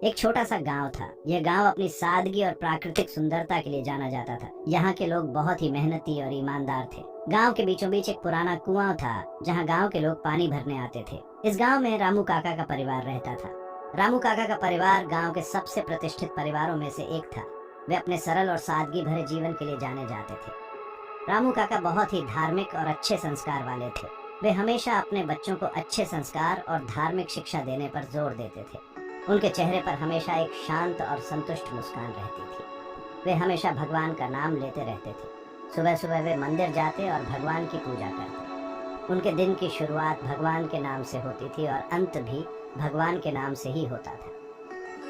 एक छोटा सा गांव था। यह गांव अपनी सादगी और प्राकृतिक सुंदरता के लिए जाना जाता था। यहाँ के लोग बहुत ही मेहनती और ईमानदार थे। गांव के बीचों बीच एक पुराना कुआं था जहाँ गांव के लोग पानी भरने आते थे। इस गांव में रामू काका का परिवार रहता था। रामू काका का परिवार गांव के सबसे प्रतिष्ठित परिवारों में से एक था। वे अपने सरल और सादगी भरे जीवन के लिए जाने जाते थे। रामू काका बहुत ही धार्मिक और अच्छे संस्कार वाले थे। वे हमेशा अपने बच्चों को अच्छे संस्कार और धार्मिक शिक्षा देने पर जोर देते थे। उनके चेहरे पर हमेशा एक शांत और संतुष्ट मुस्कान रहती थी। वे हमेशा भगवान का नाम लेते रहते थे। सुबह सुबह वे मंदिर जाते और भगवान की पूजा करते। उनके दिन की शुरुआत भगवान के नाम से होती थी और अंत भी भगवान के नाम से ही होता था।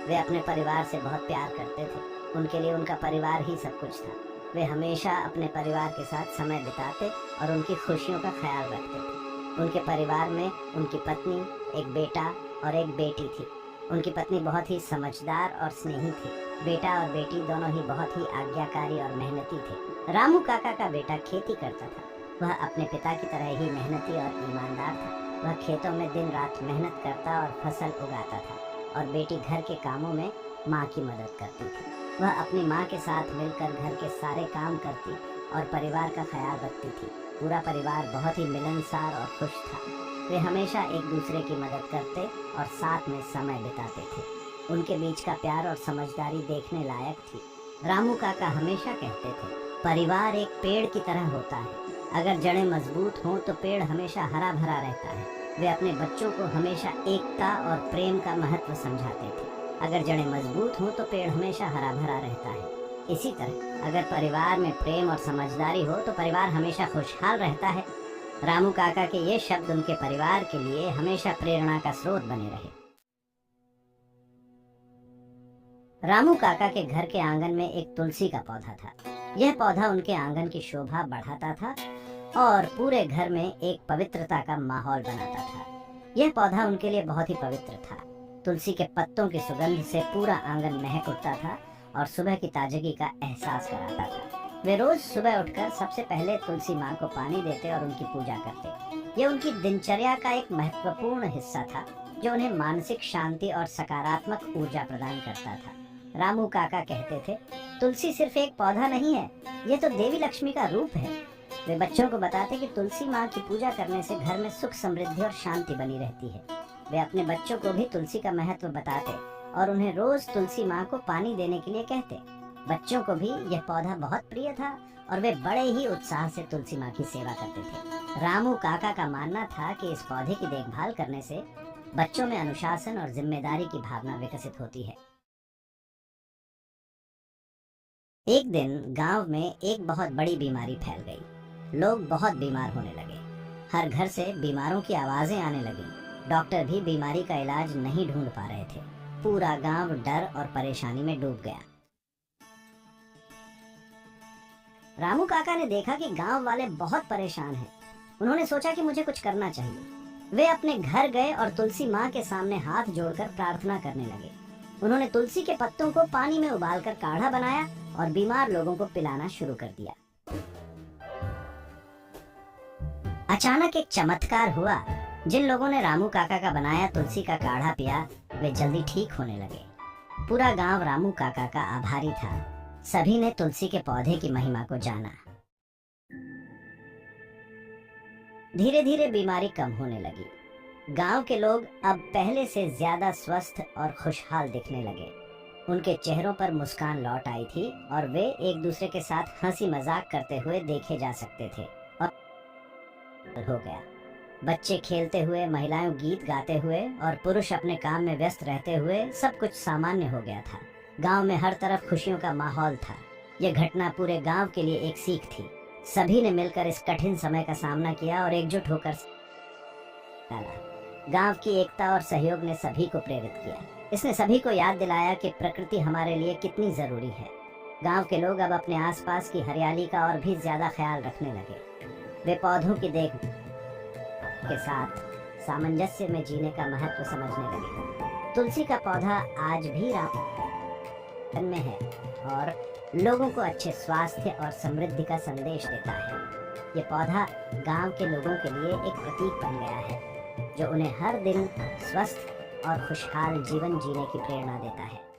वे अपने परिवार से बहुत प्यार करते थे। उनके लिए उनका परिवार ही सब कुछ था। वे हमेशा अपने परिवार के साथ समय बिताते और उनकी खुशियों का ख्याल रखते थे। उनके परिवार में उनकी पत्नी, एक बेटा और एक बेटी थी। उनकी पत्नी बहुत ही समझदार और स्नेही थी। बेटा और बेटी दोनों ही बहुत ही आज्ञाकारी और मेहनती थे। रामू काका का बेटा खेती करता था। वह अपने पिता की तरह ही मेहनती और ईमानदार था। वह खेतों में दिन रात मेहनत करता और फसल उगाता था और बेटी घर के कामों में माँ की मदद करती थी। वह अपनी माँ के साथ मिलकर घर के सारे काम करती और परिवार का ख्याल रखती थी। पूरा परिवार बहुत ही मिलनसार और खुश था। वे हमेशा एक दूसरे की मदद करते और साथ में समय बिताते थे। उनके बीच का प्यार और समझदारी देखने लायक थी। रामू काका हमेशा कहते थे, परिवार एक पेड़ की तरह होता है। अगर जड़ें मजबूत हों तो पेड़ हमेशा हरा भरा रहता है। वे अपने बच्चों को हमेशा एकता और प्रेम का महत्व समझाते थे। अगर जड़ें मजबूत हों तो पेड़ हमेशा हरा भरा रहता है। इसी तरह अगर परिवार में प्रेम और समझदारी हो तो परिवार हमेशा खुशहाल रहता है। रामू काका के ये शब्द उनके परिवार के लिए हमेशा प्रेरणा का स्रोत बने रहे। रामू काका के घर के आंगन में एक तुलसी का पौधा था। यह पौधा उनके आंगन की शोभा बढ़ाता था और पूरे घर में एक पवित्रता का माहौल बनाता था। यह पौधा उनके लिए बहुत ही पवित्र था। तुलसी के पत्तों की सुगंध से पूरा आंगन महक उठता था और सुबह की ताजगी का एहसास कराता था। वे रोज सुबह उठकर सबसे पहले तुलसी माँ को पानी देते और उनकी पूजा करते। यह उनकी दिनचर्या का एक महत्वपूर्ण हिस्सा था जो उन्हें मानसिक शांति और सकारात्मक ऊर्जा प्रदान करता था। रामू काका कहते थे, तुलसी सिर्फ एक पौधा नहीं है, ये तो देवी लक्ष्मी का रूप है। वे बच्चों को बताते कि तुलसी माँ की पूजा करने से घर में सुख, समृद्धि और शांति बनी रहती है। वे अपने बच्चों को भी तुलसी का महत्व बताते और उन्हें रोज तुलसी माँ को पानी देने के लिए कहते। बच्चों को भी यह पौधा बहुत प्रिय था और वे बड़े ही उत्साह से तुलसी माँ की सेवा करते थे। रामू काका का मानना था कि इस पौधे की देखभाल करने से बच्चों में अनुशासन और जिम्मेदारी की भावना विकसित होती है। एक दिन गांव में एक बहुत बड़ी बीमारी फैल गई। लोग बहुत बीमार होने लगे। हर घर से बीमारों की आवाजें आने लगी। डॉक्टर भी बीमारी का इलाज नहीं ढूंढ पा रहे थे। पूरा गांव डर और परेशानी में डूब गया। रामू काका ने देखा कि गांव वाले बहुत परेशान हैं। उन्होंने सोचा कि मुझे कुछ करना चाहिए। वे अपने घर गए और तुलसी माँ के सामने हाथ जोड़कर प्रार्थना करने लगे। उन्होंने तुलसी के पत्तों को पानी में उबालकर काढ़ा बनाया और बीमार लोगों को पिलाना शुरू कर दिया। अचानक एक चमत्कार हुआ। जिन लोगों ने रामू काका का बनाया तुलसी का काढ़ा पिया, वे जल्दी ठीक होने लगे। पूरा गांव रामू काका का आभारी था। सभी ने तुलसी के पौधे की महिमा को जाना। धीरे धीरे बीमारी कम होने लगी। गांव के लोग अब पहले से ज्यादा स्वस्थ और खुशहाल दिखने लगे। उनके चेहरों पर मुस्कान लौट आई थी और वे एक दूसरे के साथ हंसी मजाक करते हुए देखे जा सकते थे। और हो गया। बच्चे खेलते हुए, महिलाएं गीत गाते हुए और पुरुष अपने काम में व्यस्त रहते हुए सब कुछ सामान्य हो गया था। गांव में हर तरफ खुशियों का माहौल था। यह घटना पूरे गांव के लिए एक सीख थी। सभी ने मिलकर इस कठिन समय का सामना किया और एकजुट होकर डाला। गांव की एकता और सहयोग ने सभी को प्रेरित किया। इसने सभी को याद दिलाया कि प्रकृति हमारे लिए कितनी जरूरी है। गांव के लोग अब अपने आसपास की हरियाली का और भी ज्यादा ख्याल रखने लगे। वे पौधों की देख के साथ सामंजस्य में जीने का महत्व समझने लगे। तुलसी का पौधा आज भी राम में है और लोगों को अच्छे स्वास्थ्य और समृद्धि का संदेश देता है। ये पौधा गांव के लोगों के लिए एक प्रतीक बन गया है जो उन्हें हर दिन स्वस्थ और खुशहाल जीवन जीने की प्रेरणा देता है।